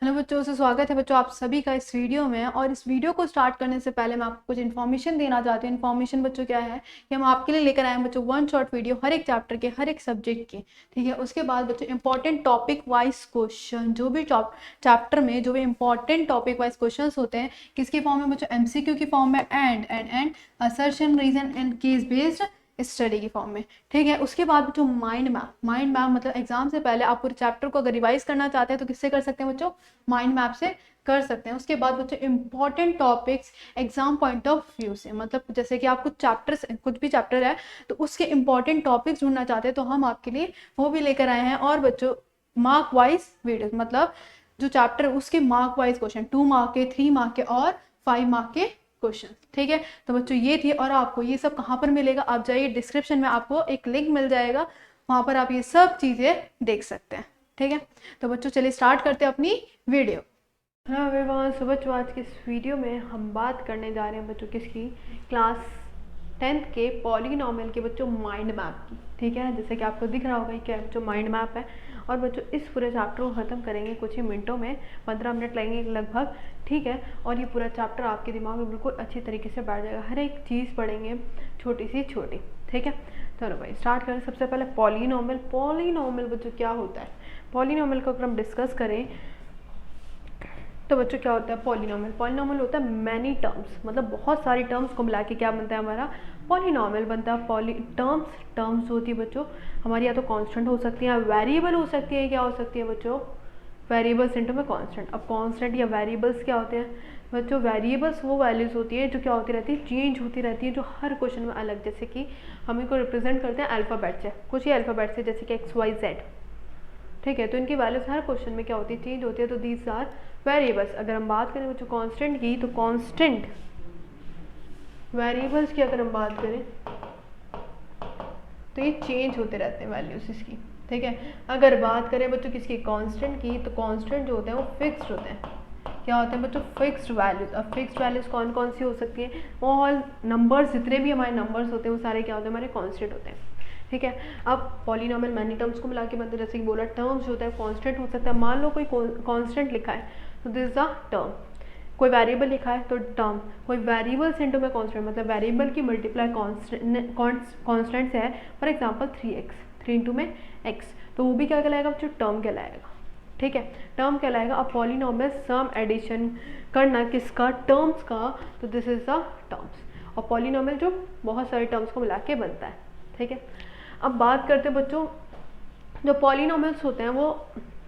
Hello बच्चों से स्वागत है बच्चों आप सभी का इस वीडियो में। और इस वीडियो को स्टार्ट करने से पहले मैं आपको कुछ इन्फॉर्मेशन देना चाहती हूँ। इन्फॉर्मेशन बच्चों क्या है कि हम आपके लिए लेकर आए हैं बच्चों वन शॉट वीडियो हर एक चैप्टर के हर एक सब्जेक्ट के, ठीक है। उसके बाद बच्चों इंपॉर्टेंट टॉपिक वाइज क्वेश्चन, जो भी चैप्टर में जो भी इंपॉर्टेंट टॉपिक वाइज क्वेश्चन होते हैं किसके फॉर्म में बच्चों, एमसीक्यू की फॉर्म में, and assertion reason and case based study की फॉर्म में, ठीक है। उसके बाद बच्चों माइंड मैप मतलब एग्जाम से पहले आप पूरे चैप्टर को अगर रिवाइज करना चाहते हैं तो किससे कर सकते हैं बच्चों, माइंड मैप से कर सकते हैं। उसके बाद बच्चों important topics exam point of view से, मतलब जैसे कि आप कुछ भी चैप्टर है तो उसके इंपॉर्टेंट टॉपिक्स ढूंढना चाहते हैं तो हम आपके लिए वो भी लेकर आए हैं। और बच्चों मार्क वाइज वीडियो, मतलब जो चैप्टर उसके मार्क वाइज क्वेश्चन, 2 मार्क के, 3 मार्क के और 5 मार्क के क्वेश्चन, ठीक है। तो बच्चों ये थी, और आपको ये सब कहाँ पर मिलेगा, आप जाइए डिस्क्रिप्शन में आपको एक लिंक मिल जाएगा, वहां पर आप ये सब चीजें देख सकते हैं, ठीक है। तो बच्चों चलिए स्टार्ट करते हैं अपनी वीडियो। हेलो एवरीवन, सो बच्चों आज के इस वीडियो में हम बात करने जा रहे हैं बच्चों किसकी, क्लास 10th के पॉलीनॉमियल के बच्चों माइंड मैप की, ठीक है। जैसे कि आपको दिख रहा होगा क्या बच्चों माइंड मैप है। और बच्चों इस पूरे चैप्टर को ख़त्म करेंगे कुछ ही मिनटों में, 15 मिनट लगेंगे लगभग, ठीक है। और ये पूरा चैप्टर आपके दिमाग में बिल्कुल अच्छी तरीके से बैठ जाएगा, हर एक चीज़ पढ़ेंगे छोटी सी छोटी, ठीक है। चलो भाई स्टार्ट करें। सबसे पहले पॉलीनॉमियल बच्चों क्या होता है। पॉलीनॉमियल को अगर हम डिस्कस करें तो बच्चों क्या होता है पॉलीनॉमियल होता है मैनी टर्म्स, मतलब बहुत सारी टर्म्स को मिला के क्या बनता है हमारा पॉलीनॉमियल बनता है। टर्म्स होती है बच्चों हमारी, या तो कांस्टेंट हो सकती है, वेरिएबल हो सकती है, क्या हो सकती है बच्चों, वेरिएबल्स इनटू में कांस्टेंट। अब कांस्टेंट या वेरिएबल्स क्या होते हैं बच्चों, वेरिएबल्स वो वैल्यूज होती है जो क्या होती रहती है, चेंज होती रहती है, जो हर क्वेश्चन में अलग, जैसे कि हम इनको रिप्रेजेंट करते हैं अल्फ़ाबेट से, कुछ ही अल्फ़ाबेट से, जैसे कि XYZ, ठीक है। तो इनकी वैल्यूज हर क्वेश्चन में क्या होती है, चेंज होती है। तो दीज आर वेरिएबल्स। अगर हम बात करें बच्चों कांस्टेंट की, तो कांस्टेंट वेरिएबल्स की अगर हम बात करें तो ये चेंज होते रहते हैं वैल्यूज इसकी, ठीक है। अगर बात करें बच्चों किसकी, कांस्टेंट की, तो कांस्टेंट जो होते हैं वो फिक्स्ड होते हैं, क्या होते हैं बच्चों, फिक्स्ड वैल्यूज। अब फिक्स्ड वैल्यूज कौन कौन सी हो सकती हैं, ऑल नंबर्स, जितने भी हमारे नंबर्स होते हैं वो सारे क्या होते हैं, हमारे कांस्टेंट होते हैं, ठीक है। अब पॉलीनॉमियल मैनी टर्म्स को मिला के बनते हैं, जैसे कि बोला टर्म्स जो होता है कांस्टेंट हो सकता है। मान लो कोई कांस्टेंट लिखा है तो दिस इज अ टर्म, कोई वेरिएबल लिखा है तो टर्म, कोई वेरिएबल्स इनटू में कांस्टेंट, मतलब वेरिएबल की मल्टीप्लाई कांस्टेंट से है, फॉर एग्जांपल 3x, 3 इंटू में x, तो वो भी क्या कहलाएगा बच्चों, टर्म कहलाएगा, ठीक है, टर्म कहलाएगा। अब पॉलीनॉमियल सम एडिशन करना किसका, टर्म्स का, तो दिस इज द टर्म्स। और पॉलीनॉमियल जो बहुत सारे टर्म्स को मिला के बनता है, ठीक है। अब बात करते हैं बच्चों जो पॉलीनॉमियल्स होते हैं वो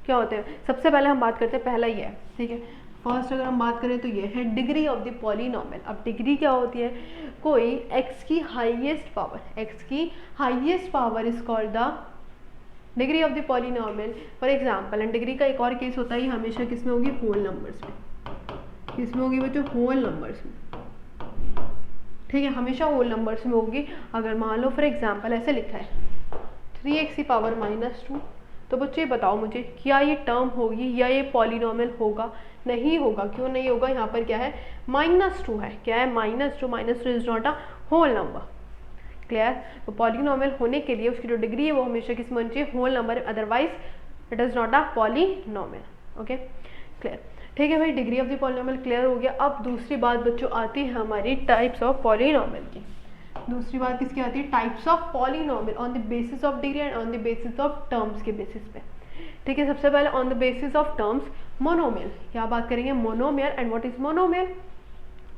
क्या होते हैं। सबसे पहले हम बात करते हैं, पहला ये है, ठीक है। फर्स्ट अगर हम बात करें तो ये है डिग्री ऑफ द पॉलीनॉमियल। अब डिग्री क्या होती है, कोई x की highest power is called the degree of the polynomial. For example, and degree का एक और केस होता है, हमेशा किस में होगी, होल नंबर्स में, किसमें होगी बच्चों, होल नंबर्स में, ठीक है, हमेशा होल नंबर्स में होगी। अगर मान लो फॉर एग्जांपल ऐसे लिखा है 3x की पावर -2, तो बच्चे बताओ मुझे क्या ये टर्म होगी या ये पॉलीनॉमियल होगा, नहीं होगा। क्यों नहीं होगा, यहाँ पर क्या है, -2 है, क्या है, -2 is not a whole number, clear. तो पॉलीनॉमियल होने के लिए उसकी जो डिग्री है वो हमेशा किस में होनी चाहिए, whole number, otherwise it is not a polynomial, okay, clear, ठीक है भाई। Degree of the polynomial clear हो गया। अब दूसरी बात बच्चों आती है हमारी टाइप्स ऑफ पॉलीनॉमियल की। दूसरी बात किसकी आती है, types of polynomial on the basis of degree and on the basis of terms के बेसिस पे, ठीक है। सबसे पहले on the basis of terms, monomial, क्या बात करेंगे, monomial. And what is monomial,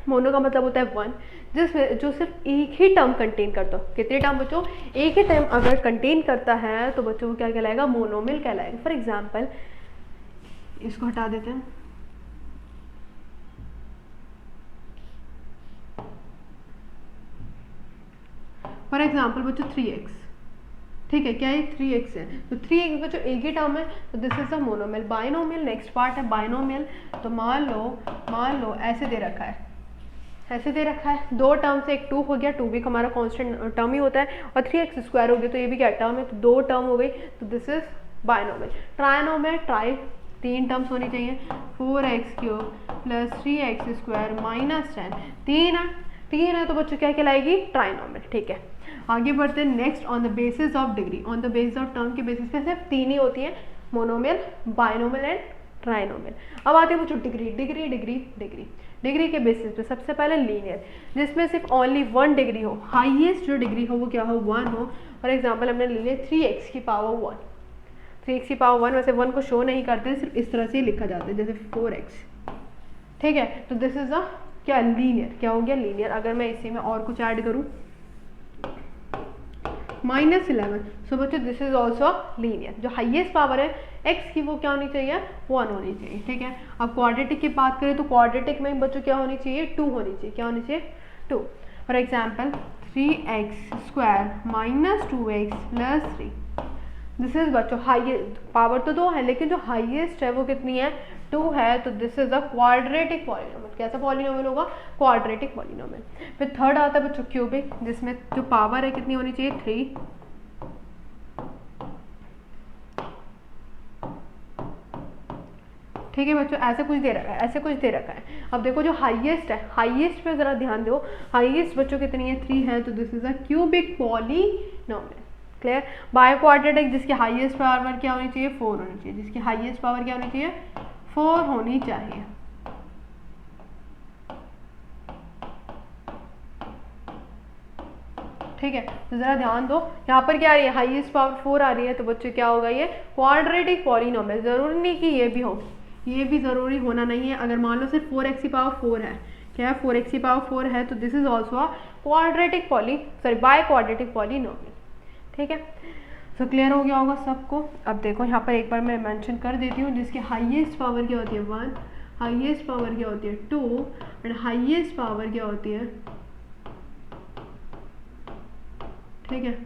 mono का मतलब होता है 1, जिसमें जो सिर्फ एक ही टर्म कंटेन करता हो। कितने टर्म बच्चों, एक ही टर्म अगर कंटेन करता है तो बच्चों को क्या कहलाएगा, मोनोमियल कहलाएगा। फॉर एग्जाम्पल इसको हटा देते हैं, फॉर एग्जाम्पल बच्चों 3x, ठीक है, क्या है 3x है, तो 3x बच्चों एक ही टर्म है, तो this is a monomial. Binomial next part है, बाइनोमियल। तो मान लो ऐसे दे रखा है, ऐसे दे रखा है, दो टर्म से एक 2 हो गया, 2 भी हमारा कांस्टेंट टर्म ही होता है, और 3x स्क्वायर हो गया, तो ये भी क्या टर्म है, तो 2 टर्म हो गई, तो this is binomial. Trinomial, try 3 terms होनी चाहिए, 4x³ plus 3x square minus 10, 3 है तो बच्चों क्या कहलाएगी, ट्राइनोमियल, ठीक है। आगे बढ़ते हैं next, on the basis of degree, on the basis of term के बेसिस पे सिर्फ 3 ही होती है, मोनोमियल, बाइनोमियल एंड ट्राइनोमियल। अब आते हैं बच्चों degree. Degree degree degree degree के बेसिस पे सबसे पहले लीनियर, जिसमें सिर्फ ओनली 1 डिग्री हो, हाईएस्ट जो डिग्री हो वो क्या हो, 1 हो। फॉर एग्जांपल हमने ले लिया 3x की पावर 1, 3x की पावर 1, वैसे 1 को शो नहीं करते, सिर्फ इस तरह से ही लिखा जाता है जैसे 4x, ठीक है। तो दिस इज अ क्या, लीनियर, क्या हो गया, लीनियर। अगर मैं इसी में और कुछ ऐड करूँ -11, सो बच्चों दिस इज ऑल्सो लीनियर। जो हाईएस्ट पावर है x की वो क्या होनी चाहिए, 1 होनी चाहिए, ठीक है। अब क्वाड्रेटिक की बात करें तो क्वाड्रेटिक में बच्चों क्या होनी चाहिए, 2 होनी चाहिए, क्या होनी चाहिए, 2। For example 3x² -2x + 3, this is बच्चों हाईएस्ट, पावर तो 2 है लेकिन जो हाईएस्ट है वो कितनी है, 2 है। तो this is a quadratic polynomial. कैसा पॉलिनोमियल होगा, क्वाड्रेटिक पॉलिनोमियल। फिर थर्ड आता है बच्चों क्यूबिक, जिसमें जो पावर है कितनी होनी चाहिए, 3। ठीक है बच्चों, ऐसे कुछ दे रखा है, ऐसे कुछ दे रखा है। अब देखो जो हाईएस्ट है, हाईएस्ट पे जरा ध्यान दो, हाईएस्ट बच्चों कितनी है, 3 है। तो this is a cubic polynomial, clear. By quadratic जिसकी हाईएस्ट पावर क्या होनी चाहिए, 4 होनी चाहिए, जिसकी हाईएस्ट पावर क्या होनी चाहिए, 4 होनी चाहिए। ठीक है, तो जरा ध्यान दो, यहाँ पर क्या आ रही है, हाईएस्ट पावर 4 आ रही है, तो बच्चों क्या होगा, ये क्वाड्रेटिक पॉलिनोमियल। जरूरी नहीं कि ये भी हो, ये भी जरूरी होना नहीं है। अगर मान लो सिर्फ 4x की पावर 4 है, क्या है, 4x की पावर 4 है, तो this is also a quadratic by quadratic polynomial, ठीक है। सो क्लियर हो गया होगा सबको। अब देखो यहाँ पर एक बार मैं मेंशन कर देती हूँ, जिसकी हाईएस्ट पावर क्या होती है, 1, हाईएस्ट पावर क्या होती है, 2, एंड हाईएस्ट पावर क्या होती है, ठीक है,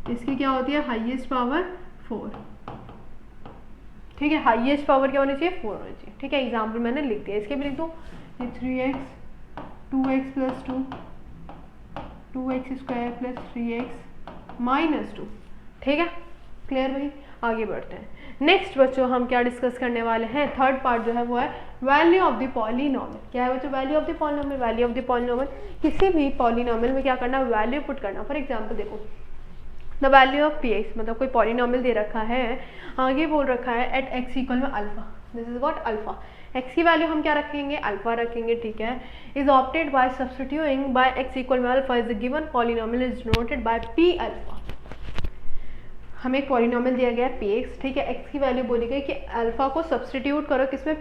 इसकी क्या होती है, हाईएस्ट पावर 4, ठीक है। हाईएस्ट पावर क्या होनी चाहिए, 4 होनी चाहिए, ठीक है। एग्जाम्पल मैंने लिख दिया, इसके भी लिख दो, ये 3x 2x + 2 2x² + 3x - 2, ठीक है, क्लियर भाई। आगे बढ़ते हैं। नेक्स्ट बच्चों हम क्या डिस्कस करने वाले हैं, थर्ड पार्ट जो है वो है वैल्यू ऑफ द पॉलिनोमियल। क्या है बच्चों, value of the polynomial. Value of the polynomial, किसी भी पॉलिनोमियल में क्या करना, वैल्यू पुट करना। फॉर एग्जाम्पल देखो, द वैल्यू ऑफ px, मतलब कोई पॉलिनोमियल दे रखा है, आगे बोल रखा है at x = alpha, this is what, alpha. x की वैल्यू हम क्या रखेंगे, अल्फा रखेंगे, ठीक है। Is obtained by substituting by x = alpha is the given polynomial is denoted by p alpha. हमें एक पॉलिनोमियल दिया गया है px, ठीक है, x की वैल्यू बोली गई कि अल्फा को सब्स्टिट्यूट करो किसमें,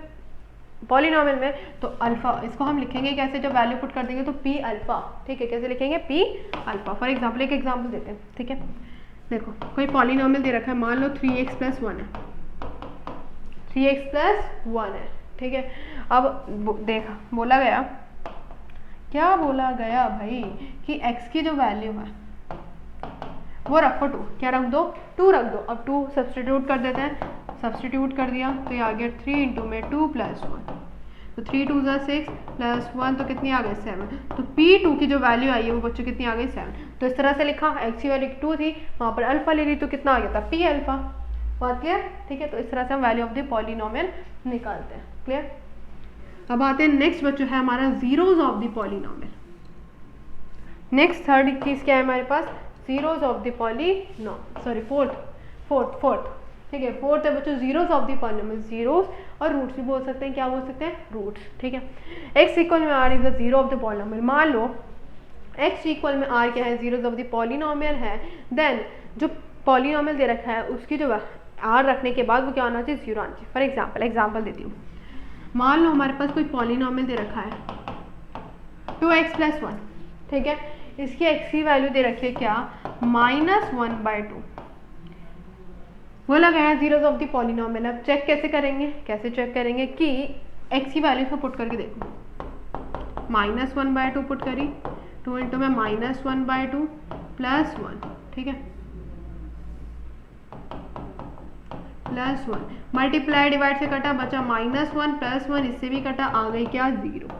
पॉलिनोमियल में, तो अल्फा, इसको हम लिखेंगे कैसे, जब वैल्यू पुट कर देंगे तो p अल्फा, ठीक है। कैसे लिखेंगे, p अल्फा। फॉर एग्जाम्पल एक एग्जाम्पल देते हैं, ठीक है। देखो कोई पॉलिनोमियल दे रखा है, मान लो 3x + 1 है, 3x + 1 है, ठीक है। अब देखा बोला गया, क्या बोला गया भाई, कि x की जो वैल्यू है वो रखो 2, क्या रख दो, 2 रख दो। अब 2 सब्स्टिट्यूट कर देते हैं, सब्स्टिट्यूट कर दिया तो ये आ गया 3 × में 2 + 1, तो 3 2 = 6 + 1 तो कितनी आ गई, 7। तो p2 की जो वैल्यू आई है वो बच्चों कितनी आ गई, 7। तो इस तरह से लिखा, x की वैल्यू 2 थी, वहाँ पर अल्फा ले ली तो कितना आ गया था, p अल्फा। बात क्लियर, ठीक है। तो इस तरह से हम वैल्यू ऑफ द पॉलिनोमियल निकालते हैं, क्लियर। अब आते हैं नेक्स्ट बच्चों है हमारा zeros of the polynomial. Next third चीज़ क्या है हमारे पास, zeros of the polynomial, sorry fourth, ठीक है। फोर्थ है बच्चों zeros of the polynomial, zeros और रूट्स भी बोल सकते हैं, क्या बोल सकते हैं, रूट्स, ठीक है। x = r is the zero of the polynomial. मान लो x = r क्या है, जीरोज ऑफ द पॉलिनोमियल है, देन जो पॉलिनोमियल दे रखा है उसकी जो r रखने के बाद वो क्या आना चाहिए, 0 आना चाहिए। फॉर एग्जाम्पल देती हूँ, मान लो हमारे पास कोई पॉलिनोमियल दे रखा है 2x + 1, ठीक है। इसकी x की वैल्यू दे रखी है क्या, -1/2, बोला गया जीरोज ऑफ द पॉलिनोमियल। अब चेक कैसे करेंगे कि x की वैल्यू को पुट करके देखो, -1/2 पुट करी, 2 × में -1/2 + 1, ठीक है, +1 मल्टीप्लाई डिवाइड से कटा, बचा -1 + 1, इससे भी कटा, आ गई क्या, 0।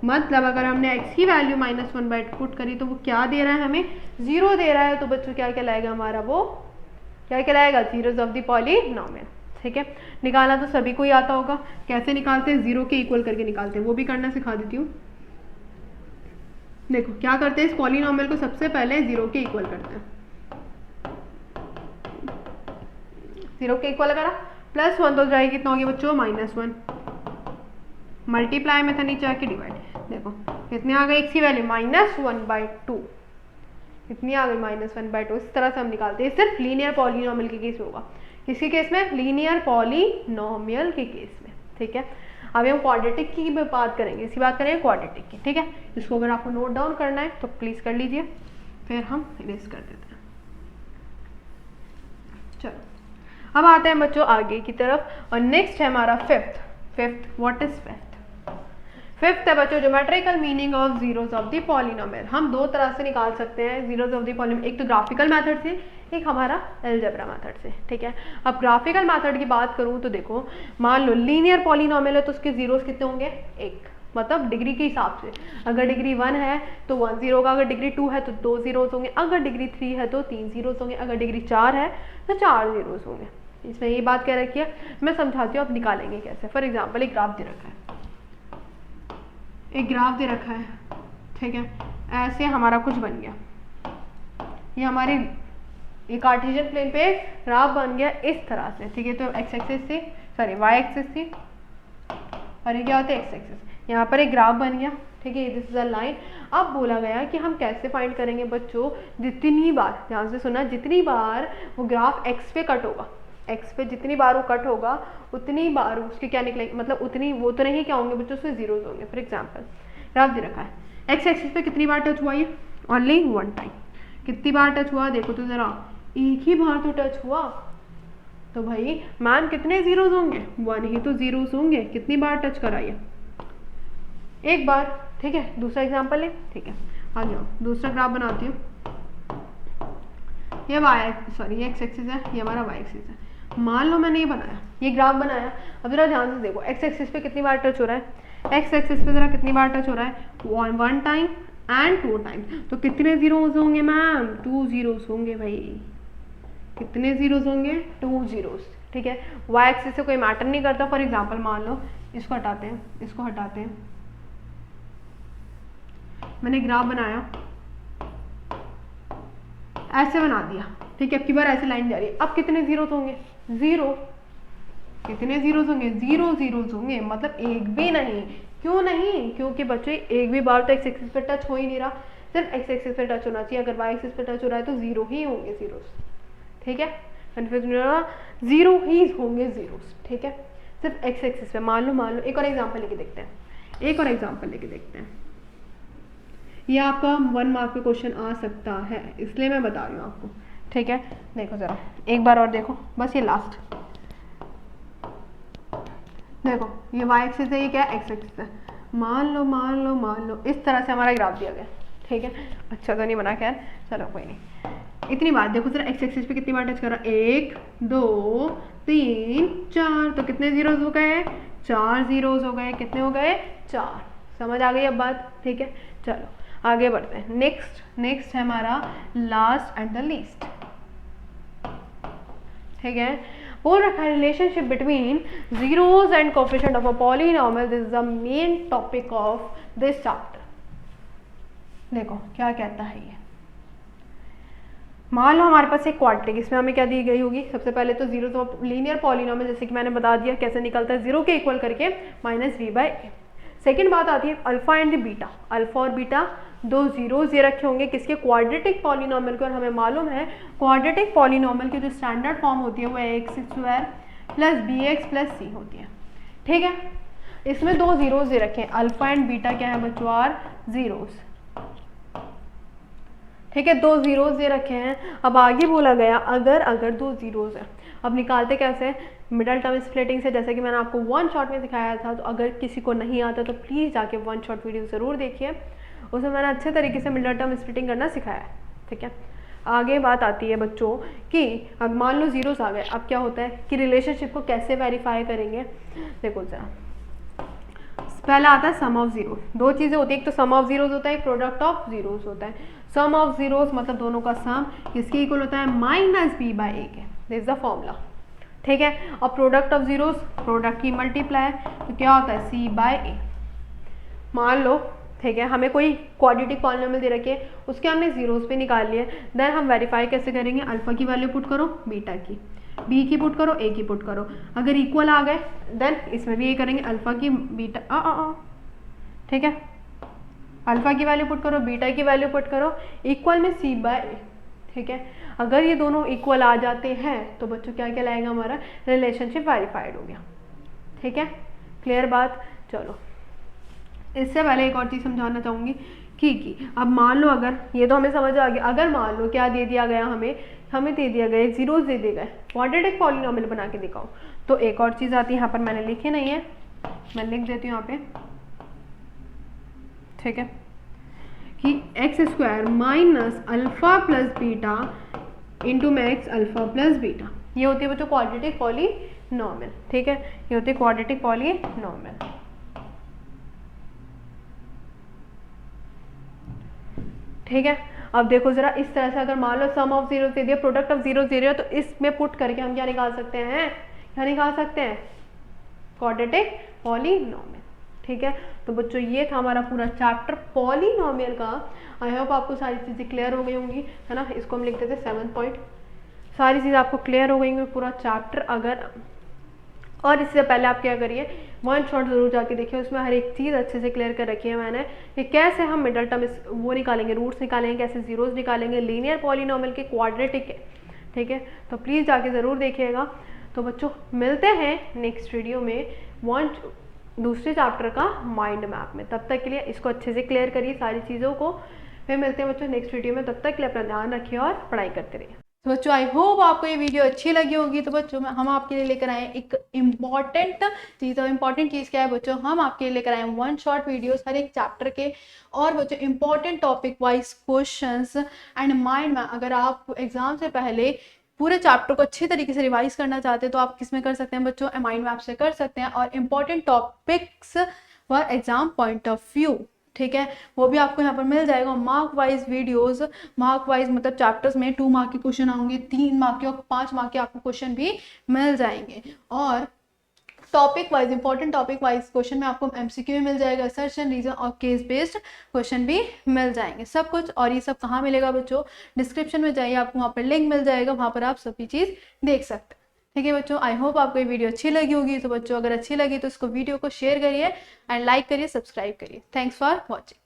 मतलब अगर हमने x की वैल्यू -1/2 पुट करी तो वो क्या दे रहा है, हमें 0 दे रहा है। तो बच्चों क्या कहलाएगा हमारा, वो क्या कहलाएगा, जीरोज ऑफ द पॉलिनोमियल, ठीक है। निकालना तो सभी को ही आता होगा, कैसे निकालते हैं, 0 के इक्वल करके निकालते हैं, वो भी करना सिखा देती हूँ। देखो क्या करते हैं, इस पॉलिनोमियल को सबसे पहले 0 के इक्वल करते हैं, 0 के इक्वल करा +1 तो जाएगी, कितना हो गया बच्चों, -1। मल्टीप्लाई में था, नीचे आके डिवाइड। देखो कितने आ गए x की वैल्यू, -1/2। कितनी आ गई, -1/2। इस तरह से हम निकालते हैं, सिर्फ लीनियर पॉलिनॉमियल के केस में होगा। किसके केस में, लीनियर पॉलिनॉमियल के केस में, ठीक है। अभी हम क्वाड्रेटिक की बात करेंगे, इसकी बात करेंगे क्वाड्रेटिक की, ठीक है। इसको अगर आपको नोट डाउन करना है तो प्लीज कर लीजिए, फिर हम इरेज कर देते हैं। चलो अब आते हैं बच्चों आगे की तरफ, और नेक्स्ट है हमारा फिफ्थ। व्हाट इज फिफ्थ है बच्चों, geometrical meaning of zeros of the polynomial. हम दो तरह से निकाल सकते हैं जीरोस ऑफ द पॉलिनोमियल, एक तो ग्राफिकल मेथड से, एक हमारा अलजेब्रा मेथड से, ठीक है। अब ग्राफिकल मेथड की बात करूं तो देखो, मान लो लीनियर पॉलिनोमियल है तो उसके जीरोस कितने होंगे, 1, मतलब डिग्री के हिसाब से। अगर डिग्री 1 है तो 1 जीरो होगा, अगर डिग्री 2 है तो 2 जीरोस होंगे, अगर डिग्री 3 है तो 3 जीरोस होंगे, अगर डिग्री 4 है तो 4 जीरोस होंगे। इसमें ये बात कह रखी है, मैं समझाती हूँ आप निकालेंगे कैसे। फॉर एग्जाम्पल एक ग्राफ दे रखा है, एक ग्राफ दे रखा है, ठीक है। ऐसे हमारा कुछ बन गया, ये हमारी ये कार्टेशियन प्लेन पे ग्राफ बन गया इस तरह से, ठीक है। तो एक्स एक्सिस थी, सॉरी वाई एक्सिस थी, और ये क्या होता है, एक्स एक्सिस। यहाँ पर एक ग्राफ बन गया, ठीक है, दिस इज अ लाइन। अब बोला गया कि हम कैसे फाइंड करेंगे बच्चों, जितनी बार, ध्यान से सुना, जितनी बार वो ग्राफ एक्स पे कट होगा, एक्स पे जितनी बार वो कट होगा उतनी बार उसके क्या निकलेंगे, मतलब उतनी वो तो नहीं क्या होंगे बच्चों, उसमें जीरोज होंगे। फॉर एग्जाम्पल ग्राफ दे रखा है, एक्स एक्सिस पे कितनी बार टच हुआ, ये ओनली 1 टाइम। कितनी बार टच हुआ, देखो तो जरा, एक ही बार तो टच हुआ, तो भाई मैम कितने जीरोज होंगे, 1 ही तो जीरोज होंगे। कितनी बार टच कराइए, एक बार, ठीक है। दूसरा एग्जाम्पल ले, ठीक है, आ जाओ दूसरा ग्राफ बनाती हूँ। ये वाई, सॉरी ये एक्स एक्सिस है, ये हमारा वाई एक्सिस है। मान लो मैंने ये बनाया, ये ग्राफ बनाया। अब जरा ध्यान से देखो, एक्स एक्सिस पे कितनी बार टच हो रहा है, एक्स एक्सिस पे जरा कितनी बार टच हो रहा है, 1 टाइम एंड 2 टाइम। तो कितने जीरोज होंगे मैम, 2 जीरोज होंगे भाई। कितने जीरोज होंगे, 2 जीरोज, ठीक है। वाई एक्सिस से कोई मैटर नहीं करता। फॉर एग्जाम्पल मान लो इसको हटाते हैं, इसको हटाते हैं, मैंने ग्राफ बनाया, ऐसे बना दिया, ठीक है। अब की बार ऐसे लाइन जा रही है, अब कितने जीरोस होंगे, 0। कितने जीरोस होंगे, 0 जीरोस होंगे, मतलब एक भी नहीं। क्यों नहीं, क्योंकि बच्चे एक भी बार तो एक्स एक्सिस पे टच हो ही नहीं रहा, सिर्फ एक्स एक्सिस पे टच होना चाहिए। अगर वाई एक्सिस पे टच हो रहा है तो 0 ही होंगे जीरोस, ठीक है। कन्फ्यूज नहीं होना, 0 ही होंगे जीरोस, ठीक है, सिर्फ एक्स एक्सिस पे। मान लो एक और एग्जाम्पल लेके देखते हैं, एक और एग्जाम्पल लेके देखते हैं। ये आपका 1 मार्क पे क्वेश्चन आ सकता है, इसलिए मैं बता रही हूँ आपको, ठीक है। देखो जरा एक बार और देखो, बस ये लास्ट देखो, ये वाई एक्सिस है, ये क्या एक्स एक्सिस है। मान लो इस तरह से हमारा ग्राफ दिया गया, ठीक है। अच्छा तो नहीं बना, खैर चलो कोई नहीं। इतनी बार देखो जरा, एक्स एक्सिस पे कितनी बार टच करा, 1 2 3 4, तो कितने जीरोज हो गए, 4 जीरोज हो गए। कितने हो गए, 4। समझ आ गई अब बात, ठीक है। चलो आगे बढ़ते हैं। नेक्स्ट है हमारा लास्ट एंड द लीस्ट, ठीक है। बोल रखा है relationship between zeros and coefficient of a polynomial, this is the main topic of this chapter. देखो क्या कहता है ये, मान लो हमारे पास एक क्वाड्रेटिक, इसमें हमें क्या दी गई होगी, सबसे पहले तो जीरोस ऑफ लीनियर पॉलिनोमियल, जैसे कि मैंने बता दिया कैसे निकलता है, 0 के इक्वल करके -v/a। सेकेंड बात आती है अल्फा एंड बीटा। अल्फा और बीटा दो जीरोस ये रखे होंगे किसके, क्वाड्रेटिक पॉलिनोमियल के। और हमें मालूम है क्वाड्रेटिक पॉलिनोमियल की जो स्टैंडर्ड फॉर्म होती है वो ax² plus bx plus c होती है, ठीक है। इसमें दो जीरोस ये रखे हैं, अल्फा एंड बीटा क्या है बच्चों, आर जीरोस, ठीक है। दो जीरोस ये रखे हैं। अब आगे बोला गया अगर दो जीरोस है, अब निकालते कैसे, मिडल टर्म स्प्लिटिंग से, जैसे कि मैंने आपको 1 शॉट में सिखाया था। तो अगर किसी को नहीं आता तो प्लीज़ जाके 1 शॉट वीडियो ज़रूर देखिए, उसमें मैंने अच्छे तरीके से मिडल टर्म स्प्लिटिंग करना सिखाया है, ठीक है। आगे बात आती है बच्चों कि अब मान लो जीरोस आ गए, अब क्या होता है कि रिलेशनशिप को कैसे वेरीफाई करेंगे। देखो जरा, पहला आता है सम ऑफ जीरो। दो चीज़ें होती है, एक तो सम ऑफ जीरोस होता है, एक प्रोडक्ट ऑफ जीरोस होता है। सम ऑफ जीरोस मतलब दोनों का सम किसके इक्वल होता है, -b/a के, दिस इज द फॉर्मूला, ठीक है। और प्रोडक्ट ऑफ जीरोस, प्रोडक्ट की मल्टीप्लाई, तो क्या होता है c/a। मान लो, ठीक है, हमें कोई क्वाड्रेटिक पॉलिनोमियल दे रखी है, उसके हमने जीरोस पे निकाल लिए, देन हम वेरीफाई कैसे करेंगे, अल्फा की वैल्यू पुट करो, बीटा की, बी की पुट करो, ए की पुट करो, अगर इक्वल आ गए देन इसमें भी ये करेंगे, अल्फा की बीटा ठीक है, अल्फा की वैल्यू पुट करो, बीटा की वैल्यू पुट करो, इक्वल में सी बाय ए, ठीक है। अगर ये दोनों इक्वल आ जाते हैं तो बच्चों क्या कहलाएगा, हमारा रिलेशनशिप वेरीफाइड हो गया, ठीक है। क्लियर बात। चलो इससे पहले एक और चीज़ समझाना चाहूँगी कि अब मान लो, अगर ये तो हमें समझ आ गया, अगर मान लो क्या दे दिया गया, हमें दे दिया गया जीरोस दे दिए गए, क्वाड्रेटिक पॉलिनॉमियल बना के दिखाओ, तो एक और चीज़ आती है, यहाँ पर मैंने लिखी नहीं है, मैं लिख देती हूँ यहाँ पे, ठीक है, कि x square minus alpha plus beta into max alpha plus beta, ये होती है बच्चों क्वाड्रेटिक पॉलिनॉमियल, ठीक है, ये होती है क्वाड्रेटिक पॉलिनॉमियल, ठीक है। अब देखो जरा, इस तरह से अगर मान लो सम ऑफ जीरो दे दिया, प्रोडक्ट ऑफ जीरो दे दिया, तो इसमें पुट करके हम क्या निकाल सकते हैं, क्या निकाल सकते हैं, क्वाड्रेटिक पॉलिनॉमियल, ठीक है। तो बच्चों ये था हमारा पूरा चैप्टर पॉलिनॉमियल का। आई होप आपको सारी चीज़ें क्लियर हो गई होंगी, है ना। इसको हम लिखते थे 7th पॉइंट, सारी चीज़ें आपको क्लियर हो गई होंगी पूरा चैप्टर। अगर और इससे पहले आप क्या करिए, वन शॉट जरूर जाके देखिए, उसमें हर एक चीज़ अच्छे से क्लियर कर रखी है मैंने, कि कैसे हम मिडल टर्म वो निकालेंगे, रूट्स निकालेंगे, कैसे जीरोस निकालेंगे, लीनियर पॉलिनॉमियल के, क्वाड्रेटिक के, ठीक है। तो प्लीज़ जाके ज़रूर देखिएगा। तो बच्चों मिलते हैं नेक्स्ट वीडियो में दूसरे चैप्टर का माइंड मैप में, तब तक के लिए इसको अच्छे से क्लियर करिए सारी चीज़ों को, फिर मिलते हैं बच्चों नेक्स्ट वीडियो में, तब तक के लिए अपना ध्यान रखिए और पढ़ाई करते रहिए। तो बच्चों आई होप आपको ये वीडियो अच्छी लगी होगी। तो बच्चों हम आपके लिए लेकर आए एक इम्पॉर्टेंट चीज़, और इम्पॉर्टेंट चीज़ क्या है बच्चों, हम आपके लिए लेकर आए वन शॉट वीडियोस हर एक चैप्टर के, और बच्चों important topic wise questions and mind में। अगर आप एग्जाम से पहले पूरे चैप्टर को अच्छी तरीके से रिवाइज करना चाहते हैं तो आप किस में कर सकते हैं बच्चों, माइंड मैप से कर सकते हैं, और important topics for exam point of view, ठीक है, वो भी आपको यहाँ पर मिल जाएगा। Mark wise videos, mark wise मतलब चैप्टर्स में 2 मार्क के क्वेश्चन आएंगे, 3 मार्क के और 5 मार्क के आपको क्वेश्चन भी मिल जाएंगे, और topic wise important topic wise question में आपको एमसीक्यू भी मिल जाएगा, सर्च एंड रीजन और केस बेस्ड क्वेश्चन भी मिल जाएंगे, सब कुछ। और ये सब कहाँ मिलेगा बच्चों, डिस्क्रिप्शन में जाइए, आपको वहाँ पर लिंक मिल जाएगा, वहाँ पर आप सभी चीज़ देख सकते हैं, ठीक है बच्चों। आई होप आपको ये वीडियो अच्छी लगी होगी। तो बच्चों अगर अच्छी लगी तो इसको वीडियो को शेयर करिए एंड लाइक करिए, सब्सक्राइब करिए। Thanks for watching.